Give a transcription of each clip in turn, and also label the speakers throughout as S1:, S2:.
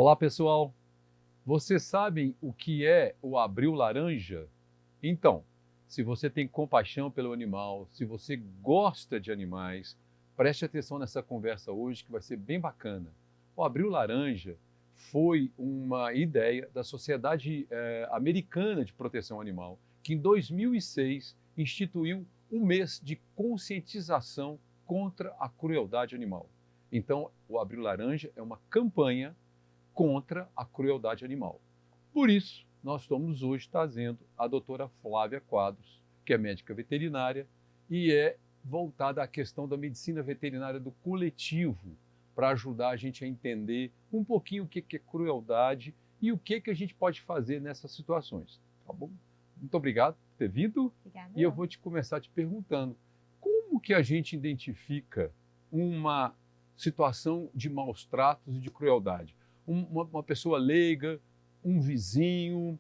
S1: Olá, pessoal! Vocês sabem o que é o Abril Laranja? Então, se você tem compaixão pelo animal, se você gosta de animais, preste atenção nessa conversa hoje que vai ser bem bacana. O Abril Laranja foi uma ideia da Sociedade Americana de Proteção Animal, que em 2006 instituiu um mês de conscientização contra a crueldade animal. Então, o Abril Laranja é uma campanha contra a crueldade animal. Por isso, nós estamos hoje trazendo a doutora Flávia Quadros, que é médica veterinária e é voltada à questão da medicina veterinária do coletivo, para ajudar a gente a entender um pouquinho o que é crueldade e o que a gente pode fazer nessas situações. Tá bom? Muito obrigado por ter vindo.
S2: Obrigada.
S1: E eu vou começar te perguntando, como que a gente identifica uma situação de maus tratos e de crueldade? Uma pessoa leiga, um vizinho,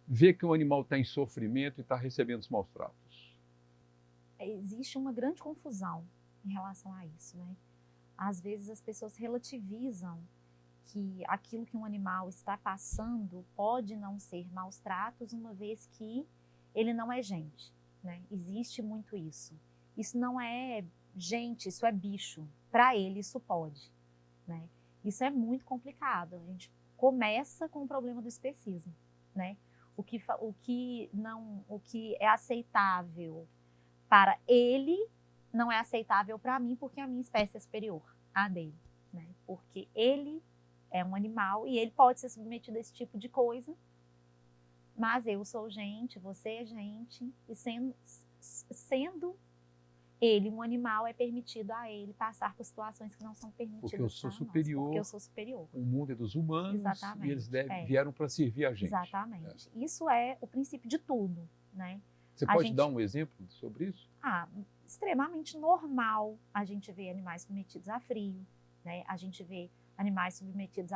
S1: vê que o animal está em sofrimento e está recebendo os maus tratos.
S2: Existe uma grande confusão em relação a isso, né? Às vezes as pessoas relativizam que aquilo que um animal está passando pode não ser maus tratos, uma vez que ele não é gente, né? Existe muito isso. Isso não é gente, isso é bicho. Para ele isso pode, né? Isso é muito complicado. A gente começa com o problema do especismo, né? O que é aceitável para ele não é aceitável para mim, porque a minha espécie é superior à dele, né? Porque ele é um animal e ele pode ser submetido a esse tipo de coisa, mas eu sou gente, você é gente, e sendo ele um animal, é permitido a ele passar por situações que não são permitidas
S1: porque eu sou
S2: para
S1: superior,
S2: nós, porque eu sou superior.
S1: O mundo é dos humanos.
S2: Exatamente,
S1: E eles vieram para servir a gente.
S2: Exatamente. Isso é o princípio de tudo, né?
S1: Você pode dar um exemplo sobre isso?
S2: Extremamente normal a gente ver animais submetidos a frio, né? A gente vê animais submetidos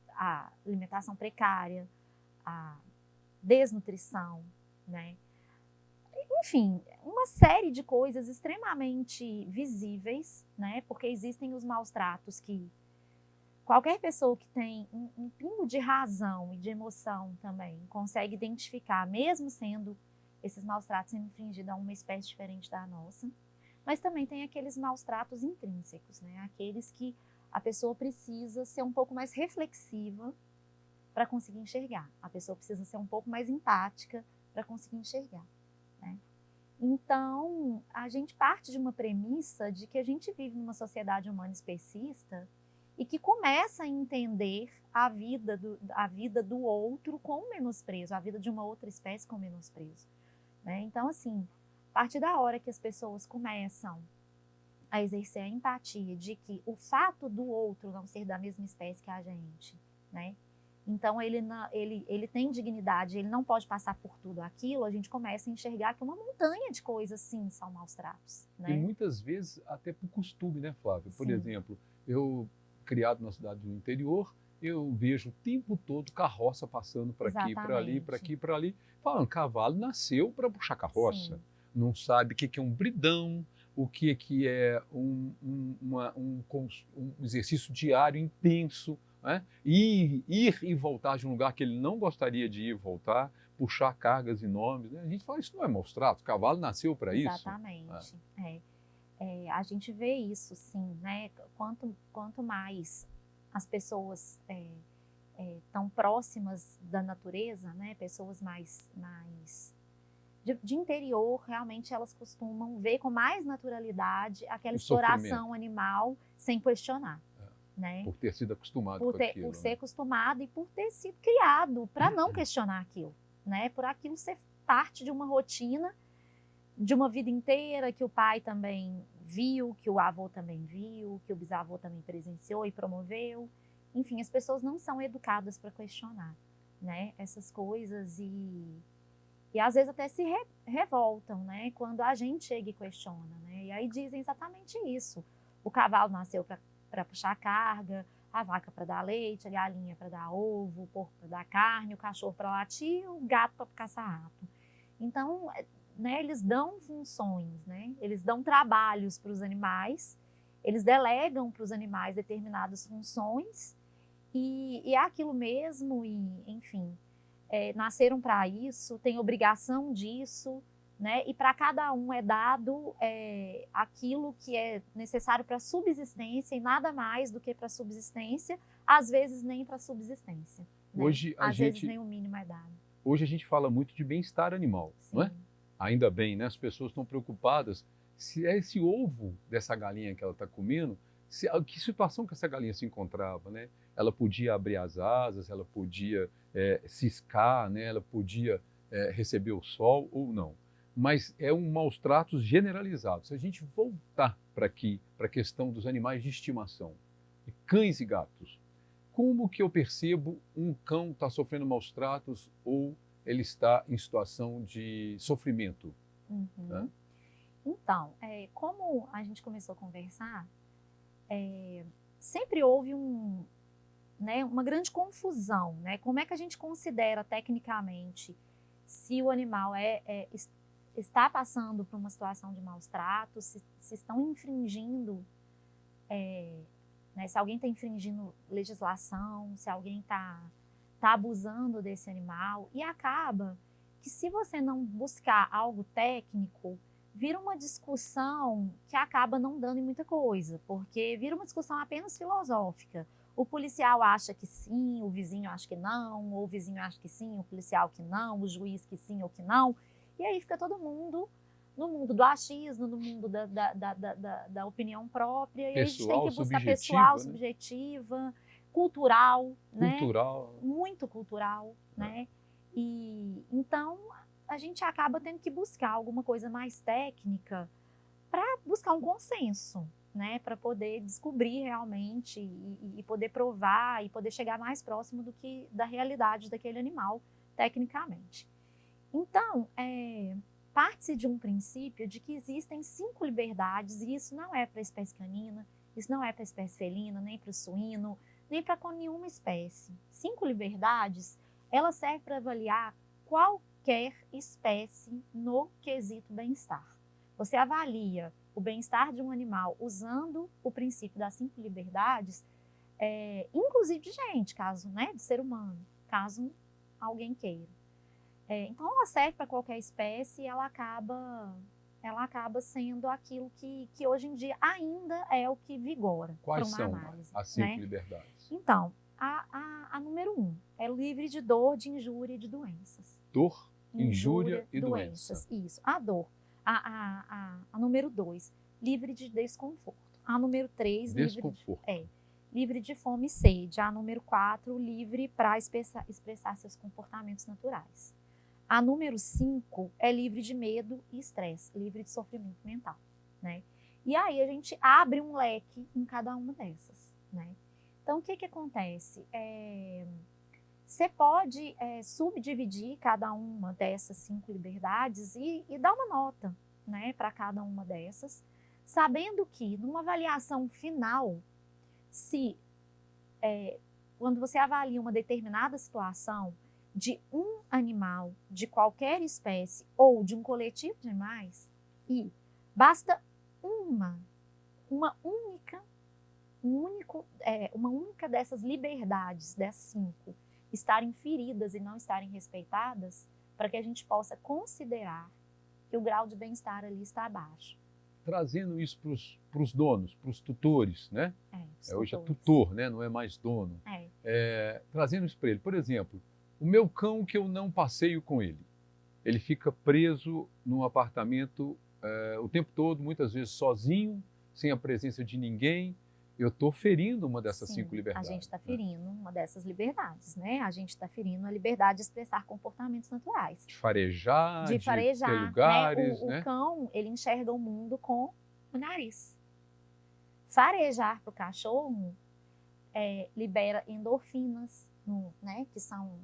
S2: a alimentação precária, a desnutrição, né? Enfim, uma série de coisas extremamente visíveis, né? Porque existem os maus tratos que qualquer pessoa que tem um pingo de razão e de emoção também consegue identificar, mesmo sendo esses maus tratos sendo infringidos a uma espécie diferente da nossa. Mas também tem aqueles maus tratos intrínsecos, né? Aqueles que a pessoa precisa ser um pouco mais reflexiva para conseguir enxergar. A pessoa precisa ser um pouco mais empática para conseguir enxergar, né? Então, a gente parte de uma premissa de que a gente vive numa sociedade humana especista e que começa a entender a vida do outro com menosprezo, a vida de uma outra espécie com menosprezo, né? Então, assim, a partir da hora que as pessoas começam a exercer a empatia de que o fato do outro não ser da mesma espécie que a gente, né? Então, ele tem dignidade, ele não pode passar por tudo aquilo, a gente começa a enxergar que uma montanha de coisas, sim, são maus tratos, né?
S1: E muitas vezes até por costume, né, Flávia? Por
S2: Sim.
S1: exemplo, eu, criado na cidade do interior, eu vejo o tempo todo carroça passando para aqui, para ali, para aqui, para ali, falando, cavalo nasceu para puxar carroça.
S2: Sim.
S1: Não sabe o que é um bridão, o que é um exercício diário intenso, né? Ir e voltar de um lugar que ele não gostaria de ir e voltar, puxar cargas enormes, né? A gente fala, isso não é maus tratos, o cavalo nasceu para isso.
S2: Exatamente. A gente vê isso, sim, né? Quanto mais as pessoas estão próximas da natureza, né? Pessoas mais de interior, realmente elas costumam ver com mais naturalidade aquela exploração animal sem questionar. Né?
S1: Por ter sido acostumado com aquilo.
S2: Por ser acostumado e por ter sido criado para não questionar aquilo, né? Por aquilo ser parte de uma rotina, de uma vida inteira que o pai também viu, que o avô também viu, que o bisavô também presenciou e promoveu. Enfim, as pessoas não são educadas para questionar, né? Essas coisas e às vezes até se revoltam, né? Quando a gente chega e questiona, né? E aí dizem exatamente isso. O cavalo nasceu para puxar carga, a vaca para dar leite, a galinha para dar ovo, o porco para dar carne, o cachorro para latir, o gato para caçar rato. Então, né, eles dão funções, né? Eles dão trabalhos para os animais, eles delegam para os animais determinadas funções E é aquilo mesmo, e, enfim, nasceram para isso, têm obrigação disso, né? E para cada um é dado aquilo que é necessário para subsistência e nada mais do que para subsistência, às vezes nem para subsistência. Né?
S1: Hoje
S2: Às vezes nem o mínimo é dado.
S1: Hoje a gente fala muito de bem-estar animal,
S2: Sim.
S1: não é? Ainda bem, né? As pessoas estão preocupadas se é esse ovo dessa galinha que ela está comendo, que situação que essa galinha se encontrava, né? Ela podia abrir as asas, ela podia ciscar, né? Ela podia receber o sol ou não. Mas é um maus tratos generalizado. Se a gente voltar para aqui, para a questão dos animais de estimação, cães e gatos, como que eu percebo um cão está sofrendo maus tratos ou ele está em situação de sofrimento?
S2: Uhum.
S1: Né?
S2: Então, como a gente começou a conversar, sempre houve uma grande confusão, né? Como é que a gente considera tecnicamente se o animal está passando por uma situação de maus tratos, se estão infringindo, né, se alguém está infringindo legislação, se alguém está abusando desse animal, e acaba que se você não buscar algo técnico, vira uma discussão que acaba não dando em muita coisa, porque vira uma discussão apenas filosófica. O policial acha que sim, o vizinho acha que não, ou o vizinho acha que sim, o policial que não, o juiz que sim ou que não, e aí fica todo mundo no mundo do achismo, no mundo da opinião própria, e aí a gente tem que buscar pessoal,
S1: né?
S2: subjetiva, cultural,
S1: cultural,
S2: né? Muito cultural, né? E então a gente acaba tendo que buscar alguma coisa mais técnica para buscar um consenso, né? Para poder descobrir realmente e poder provar e poder chegar mais próximo da realidade daquele animal, tecnicamente. Então, parte-se de um princípio de que existem 5 liberdades, e isso não é para a espécie canina, isso não é para a espécie felina, nem para o suíno, nem para nenhuma espécie. 5 liberdades, ela serve para avaliar qualquer espécie no quesito bem-estar. Você avalia o bem-estar de um animal usando o princípio das 5 liberdades, inclusive de gente, caso, né, de ser humano, caso alguém queira. Então, ela serve para qualquer espécie e ela acaba sendo aquilo que hoje em dia ainda é o que vigora para uma análise.
S1: Quais são as 5
S2: né?
S1: liberdades?
S2: Então, a número 1 é livre de dor, de injúria e de doenças.
S1: Dor, injúria e doença.
S2: Isso, a dor. A número 2, livre de desconforto. A número 3, livre de fome e sede. A número 4, livre para expressar seus comportamentos naturais. A número 5 é livre de medo e estresse, livre de sofrimento mental, né? E aí a gente abre um leque em cada uma dessas, né? Então, o que acontece? Você pode subdividir cada uma dessas 5 liberdades e dar uma nota, né, para cada uma dessas, sabendo que, numa avaliação final, quando você avalia uma determinada situação de um animal, de qualquer espécie ou de um coletivo de animais, e basta uma única dessas liberdades, das 5, estarem feridas e não estarem respeitadas, para que a gente possa considerar que o grau de bem-estar ali está abaixo.
S1: Trazendo isso para os donos, para os tutores, né? Hoje é tutor, né? Não é mais dono. Trazendo isso para ele. Por exemplo, o meu cão que eu não passeio com ele, ele fica preso num apartamento o tempo todo, muitas vezes sozinho, sem a presença de ninguém. Eu estou ferindo uma dessas 5 liberdades.
S2: A gente está ferindo uma dessas liberdades, né? A gente está ferindo a liberdade de expressar comportamentos naturais.
S1: De farejar, de ter lugares,
S2: né? O cão, ele enxerga o mundo com o nariz. Farejar para o cachorro libera endorfinas, né? Que são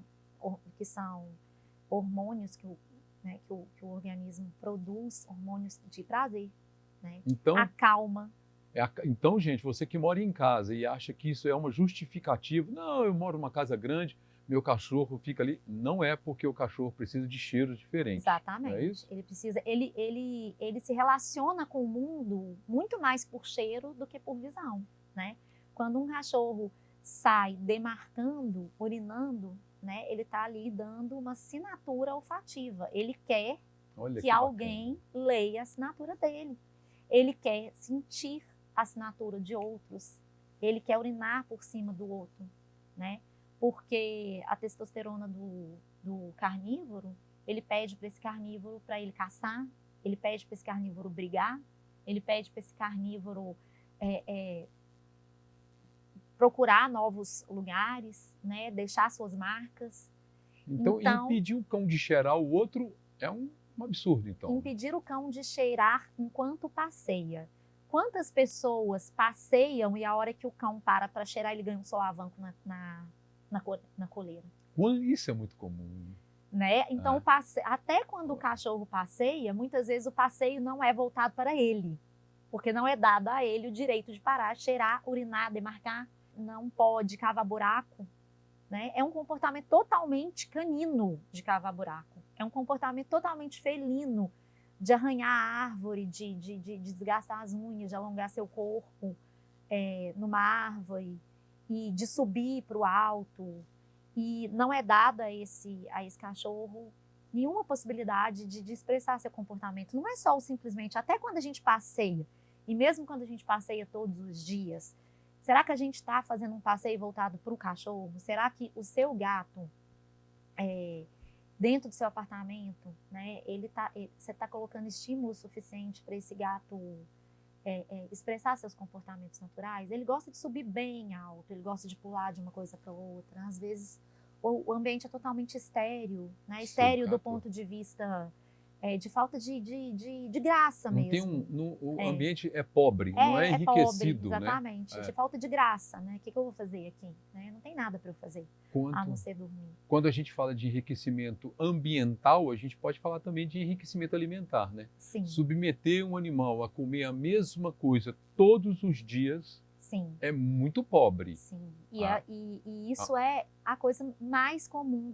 S2: hormônios que o organismo produz, hormônios de prazer, né?
S1: Então,
S2: acalma.
S1: Então, gente, você que mora em casa e acha que isso é uma justificativa, não, eu moro numa casa grande, meu cachorro fica ali. Não é, porque o cachorro precisa de cheiros diferentes.
S2: Exatamente.
S1: É isso?
S2: Ele se relaciona com o mundo muito mais por cheiro do que por visão, né? Quando um cachorro sai demarcando, urinando, né, ele está ali dando uma assinatura olfativa. Ele quer que alguém leia a assinatura dele. Ele quer sentir a assinatura de outros. Ele quer urinar por cima do outro, né? Porque a testosterona do carnívoro, ele pede para esse carnívoro para ele caçar, ele pede para esse carnívoro brigar, ele pede para esse carnívoro procurar novos lugares, né? Deixar suas marcas.
S1: Então, impedir o cão de cheirar o outro é um absurdo, então.
S2: Impedir o cão de cheirar enquanto passeia. Quantas pessoas passeiam e a hora que o cão para cheirar, ele ganha um solavanco na coleira?
S1: Isso é muito comum.
S2: Né? Então, até quando o cachorro passeia, muitas vezes o passeio não é voltado para ele, porque não é dado a ele o direito de parar, cheirar, urinar, demarcar. Não pode cavar buraco. Né? É um comportamento totalmente canino de cavar buraco. É um comportamento totalmente felino de arranhar a árvore, de desgastar as unhas, de alongar seu corpo numa árvore e de subir para o alto. E não é dada a esse cachorro nenhuma possibilidade de expressar seu comportamento. Não é só simplesmente, até quando a gente passeia, e mesmo quando a gente passeia todos os dias, será que a gente está fazendo um passeio voltado para o cachorro? Será que o seu gato, dentro do seu apartamento, né, você está colocando estímulo suficiente para esse gato expressar seus comportamentos naturais? Ele gosta de subir bem alto, ele gosta de pular de uma coisa para outra. Às vezes o ambiente é totalmente estéril, né? Estéril do ponto de vista de falta de graça mesmo.
S1: O ambiente é pobre, não é enriquecido.
S2: Pobre, exatamente, né? De falta de graça, né? O que eu vou fazer aqui? Né? Não tem nada para eu fazer, a não ser dormir.
S1: Quando a gente fala de enriquecimento ambiental, a gente pode falar também de enriquecimento alimentar, né?
S2: Sim.
S1: Submeter um animal a comer a mesma coisa todos os dias,
S2: sim,
S1: é muito pobre.
S2: Sim, e isso é a coisa mais comum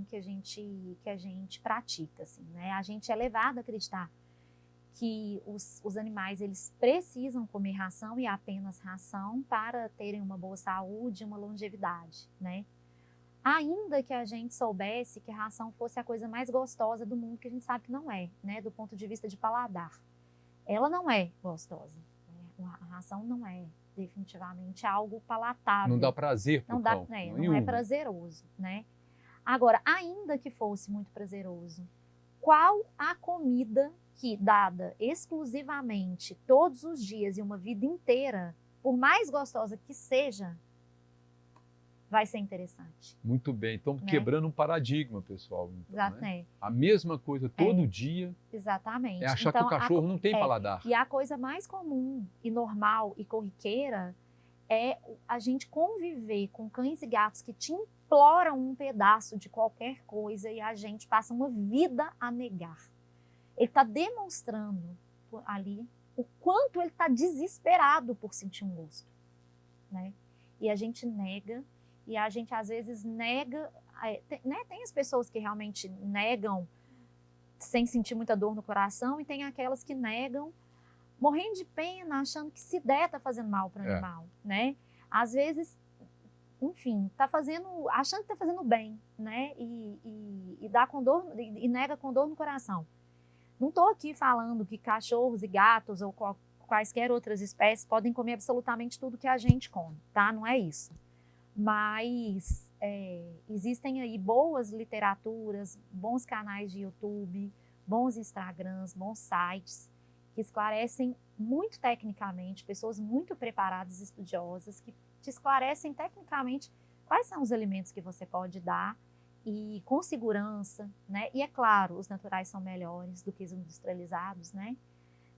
S2: que a gente pratica, assim, né? A gente é levado a acreditar que os animais, eles precisam comer ração e apenas ração para terem uma boa saúde e uma longevidade, né? Ainda que a gente soubesse que a ração fosse a coisa mais gostosa do mundo, que a gente sabe que não é, né? Do ponto de vista de paladar. Ela não é gostosa. A ração não é definitivamente algo palatável.
S1: Não dá prazer para o cão.
S2: Não é prazeroso, né? Agora, ainda que fosse muito prazeroso, qual a comida que, dada exclusivamente todos os dias e uma vida inteira, por mais gostosa que seja, vai ser interessante?
S1: Muito bem. Então, quebrando um paradigma, pessoal. Então,
S2: exato, né?
S1: A mesma coisa todo dia.
S2: Exatamente.
S1: É achar que o cachorro não tem paladar.
S2: E a coisa mais comum e normal e corriqueira é a gente conviver com cães e gatos que te imploram um pedaço de qualquer coisa e a gente passa uma vida a negar. Ele está demonstrando ali o quanto ele está desesperado por sentir um gosto, né? E a gente nega. E a gente, às vezes, nega, né? Tem as pessoas que realmente negam sem sentir muita dor no coração e tem aquelas que negam morrendo de pena, achando que se der tá fazendo mal para o animal, né? Às vezes, enfim, achando que tá fazendo bem, né? E dá com dor, e nega com dor no coração. Não estou aqui falando que cachorros e gatos ou quaisquer outras espécies podem comer absolutamente tudo que a gente come, tá? Não é isso. Mas existem aí boas literaturas, bons canais de YouTube, bons Instagrams, bons sites que esclarecem muito tecnicamente, pessoas muito preparadas, estudiosas, que te esclarecem tecnicamente quais são os alimentos que você pode dar e com segurança, né? E é claro, os naturais são melhores do que os industrializados, né?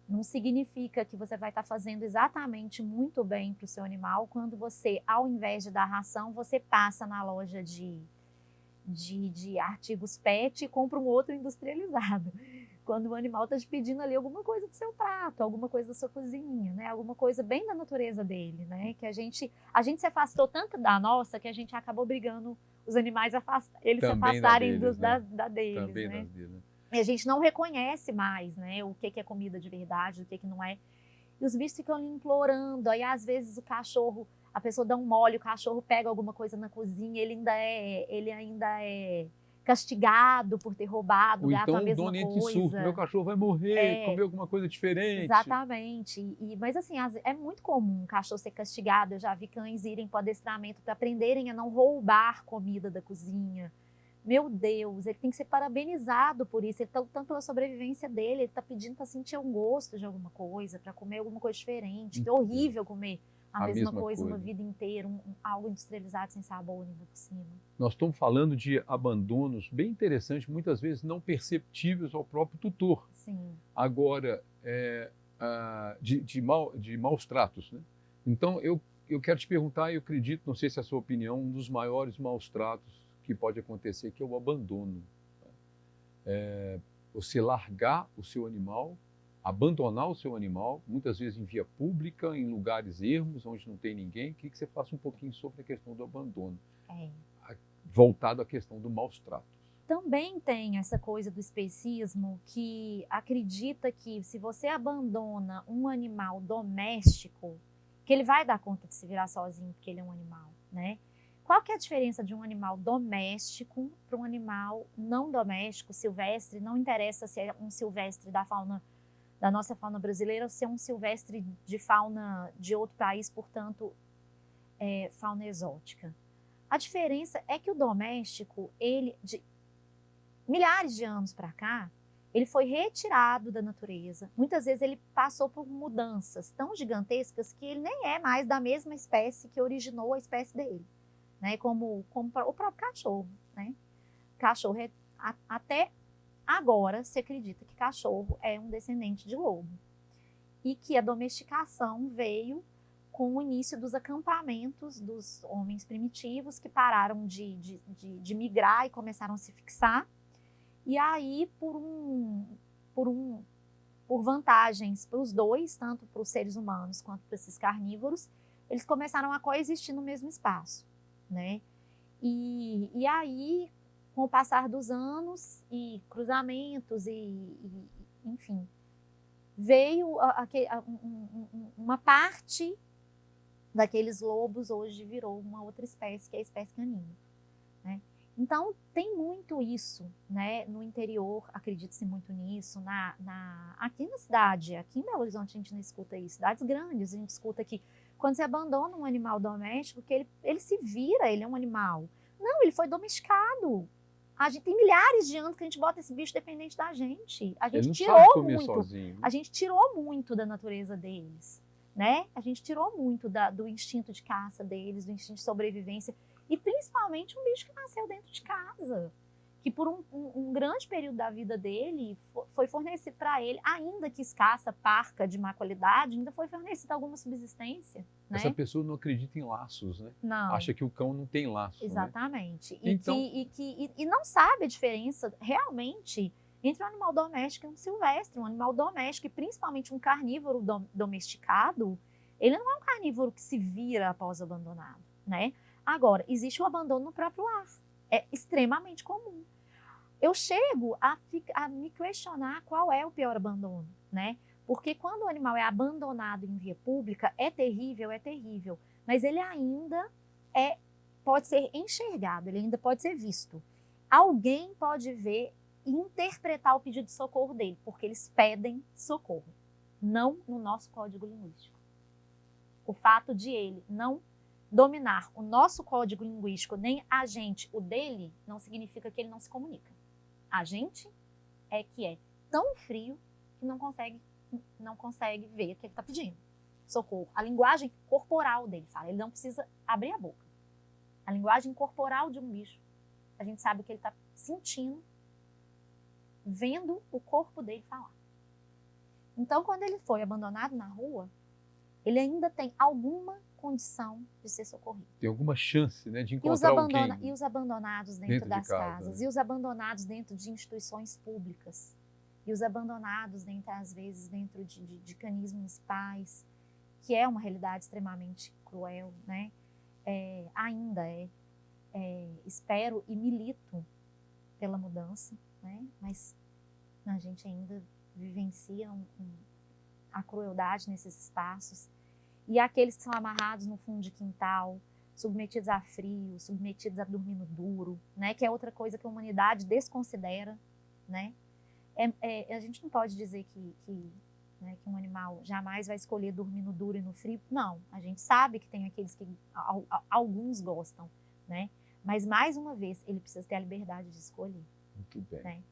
S2: Não significa que você vai estar fazendo exatamente muito bem para o seu animal quando você, ao invés de dar ração, você passa na loja de artigos pet e compra um outro industrializado. Quando o animal está te pedindo ali alguma coisa do seu prato, alguma coisa da sua cozinha, né? Alguma coisa bem da natureza dele, né? Que a gente se afastou tanto da nossa que a gente acabou obrigando os animais eles se afastarem da deles,
S1: também
S2: né?
S1: das deles.
S2: E a gente não reconhece mais, né, o que é comida de verdade, o que não é. e os bichos ficam ali implorando. Aí, às vezes, a pessoa dá um mole, o cachorro pega alguma coisa na cozinha, ele ainda é castigado por ter roubado,
S1: Ou
S2: o gato
S1: então
S2: a
S1: o
S2: mesma
S1: dono entra em surto, meu
S2: coisa.
S1: cachorro vai morrer,
S2: É,
S1: comeu alguma coisa diferente.
S2: exatamente. Mas assim, é muito comum um cachorro ser castigado. Eu já vi cães irem para o adestramento para aprenderem a não roubar comida da cozinha. Meu Deus, ele tem que ser parabenizado por isso. Ele está lutando pela sobrevivência dele, ele está pedindo para sentir um gosto de alguma coisa, para comer alguma coisa diferente. Que é horrível comer a mesma coisa uma vida inteira, algo industrializado sem sabor ainda por cima.
S1: Nós estamos falando de abandonos bem interessantes, muitas vezes não perceptíveis ao próprio tutor.
S2: Sim.
S1: Agora, de maus tratos, né? Então, eu quero te perguntar, eu acredito, não sei se é a sua opinião, um dos maiores maus tratos que pode acontecer, que é o abandono. Você largar o seu animal, abandonar o seu animal, muitas vezes em via pública, em lugares ermos, onde não tem ninguém. Queria que você faça um pouquinho sobre a questão do abandono, voltado à questão do maus tratos.
S2: Também tem essa coisa do especismo que acredita que se você abandona um animal doméstico, que ele vai dar conta de se virar sozinho, porque ele é um animal, né? Qual que é a diferença de um animal doméstico para um animal não doméstico, silvestre? Não interessa se é um silvestre da nossa fauna brasileira ou se é um silvestre de fauna de outro país, portanto, fauna exótica. A diferença é que o doméstico, de milhares de anos para cá, ele foi retirado da natureza. Muitas vezes ele passou por mudanças tão gigantescas que ele nem é mais da mesma espécie que originou a espécie dele, né? Como o próprio cachorro, né? Cachorro até agora se acredita que cachorro é um descendente de lobo e que a domesticação veio com o início dos acampamentos dos homens primitivos que pararam de migrar e começaram a se fixar. E aí, por vantagens para os dois, tanto para os seres humanos quanto para esses carnívoros, eles começaram a coexistir no mesmo espaço, né? E aí, com o passar dos anos e cruzamentos enfim, veio uma parte daqueles lobos hoje virou uma outra espécie, que é a espécie canina, né? Então, tem muito isso, né? No interior, acredita-se muito nisso. Aqui na cidade, aqui em Belo Horizonte, a gente não escuta isso. Cidades grandes, a gente escuta que quando você abandona um animal doméstico, que ele se vira, ele é um animal. Não, ele foi domesticado. A gente tem milhares de anos que a gente bota esse bicho dependente da gente. A gente tirou muito. Sozinho, né? A gente tirou muito da natureza deles, né? A gente tirou muito do instinto de caça deles, do instinto de sobrevivência. E principalmente um bicho que nasceu dentro de casa, que por um grande período da vida dele foi fornecido para ele, ainda que escassa, parca, de má qualidade, ainda foi fornecida alguma subsistência. Né?
S1: Essa pessoa não acredita em laços, né?
S2: Não.
S1: Acha que o cão não tem laço.
S2: Exatamente.
S1: Né?
S2: E não sabe a diferença realmente entre um animal doméstico e um silvestre. Um animal doméstico, e principalmente um carnívoro domesticado, ele não é um carnívoro que se vira após abandonado, né? Agora, existe o abandono no próprio lar. É extremamente comum. Eu chego a me questionar qual é o pior abandono, né? Porque quando o animal é abandonado em via pública, é terrível, mas ele ainda pode ser enxergado, ele ainda pode ser visto. Alguém pode ver e interpretar o pedido de socorro dele, porque eles pedem socorro, não no nosso código linguístico. O fato de ele não dominar o nosso código linguístico, nem a gente, o dele, não significa que ele não se comunica. A gente é que é tão frio que não consegue ver o que ele está pedindo. Socorro. A linguagem corporal dele fala, ele não precisa abrir a boca. A linguagem corporal de um bicho, a gente sabe o que ele está sentindo, vendo o corpo dele falar. Então, quando ele foi abandonado na rua, ele ainda tem alguma condição de ser socorrido.
S1: Tem alguma chance, né, de encontrar alguém.
S2: E os abandonados dentro das casas, né? E os abandonados dentro de instituições públicas, e os abandonados, às vezes, dentro de canis municipais, que é uma realidade extremamente cruel, né? Ainda espero e milito pela mudança, né? Mas a gente ainda vivencia a crueldade nesses espaços, e aqueles que são amarrados no fundo de quintal, submetidos a frio, submetidos a dormir no duro, né, que é outra coisa que a humanidade desconsidera, né? A gente não pode dizer que um animal jamais vai escolher dormir no duro e no frio. Não, a gente sabe que tem aqueles que alguns gostam, né? Mas, mais uma vez, ele precisa ter a liberdade de escolher.
S1: Muito bem.
S2: Né?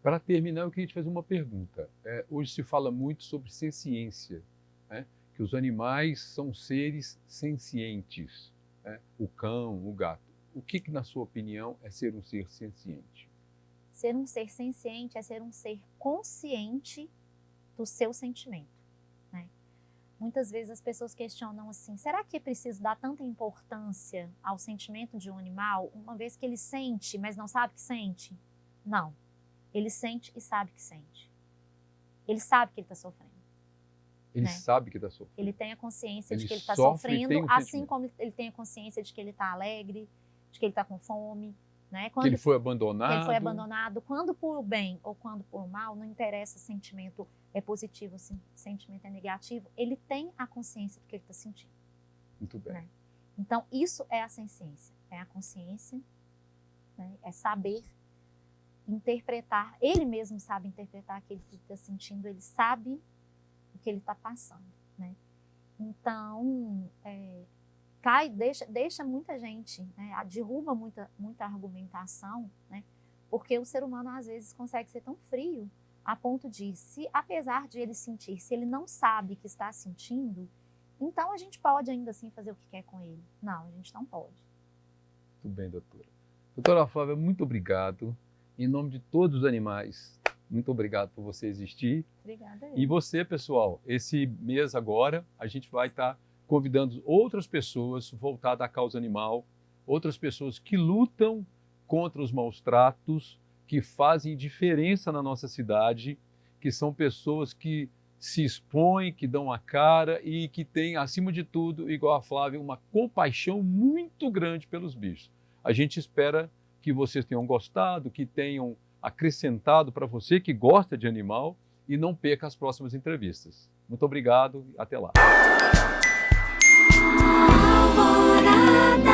S1: Para terminar, eu queria te fazer uma pergunta. Hoje se fala muito sobre senciência, né? Que os animais são seres sencientes, né? O cão, o gato. O que, na sua opinião, é ser um ser senciente?
S2: Ser um ser senciente é ser um ser consciente do seu sentimento. Né? Muitas vezes as pessoas questionam assim, será que é preciso dar tanta importância ao sentimento de um animal, uma vez que ele sente, mas não sabe que sente? Não. Ele sente e sabe que sente. Ele sabe que ele está sofrendo.
S1: Ele sabe que está sofrendo.
S2: Ele tem a consciência de que ele está
S1: sofre
S2: sofrendo, assim como ele tem a consciência de que ele está alegre, de que ele está com fome. Né?
S1: Que ele foi abandonado.
S2: Que ele foi abandonado. Quando por bem ou quando por mal, não interessa se o sentimento é positivo, se o sentimento é negativo, ele tem a consciência do que ele está sentindo.
S1: Muito bem.
S2: Né? Então, isso é a senciência, é a consciência, né? É saber interpretar, ele mesmo sabe interpretar aquilo que ele está sentindo, ele sabe o que ele está passando. Né? Então, deixa muita gente, né? Derruba muita argumentação, né? Porque o ser humano às vezes consegue ser tão frio a ponto de, apesar de ele sentir, se ele não sabe que está sentindo, então a gente pode ainda assim fazer o que quer com ele. Não, a gente não pode.
S1: Muito bem, doutora. Doutora Flávia, muito obrigado. Em nome de todos os animais, muito obrigado por você existir.
S2: Obrigada.
S1: E você, pessoal, esse mês agora, a gente vai estar convidando outras pessoas voltadas à causa animal, outras pessoas que lutam contra os maus tratos, que fazem diferença na nossa cidade, que são pessoas que se expõem, que dão a cara e que têm, acima de tudo, igual a Flávia, uma compaixão muito grande pelos bichos. A gente espera que vocês tenham gostado, que tenham acrescentado para você que gosta de animal e não perca as próximas entrevistas. Muito obrigado e até lá.
S3: Alvorada.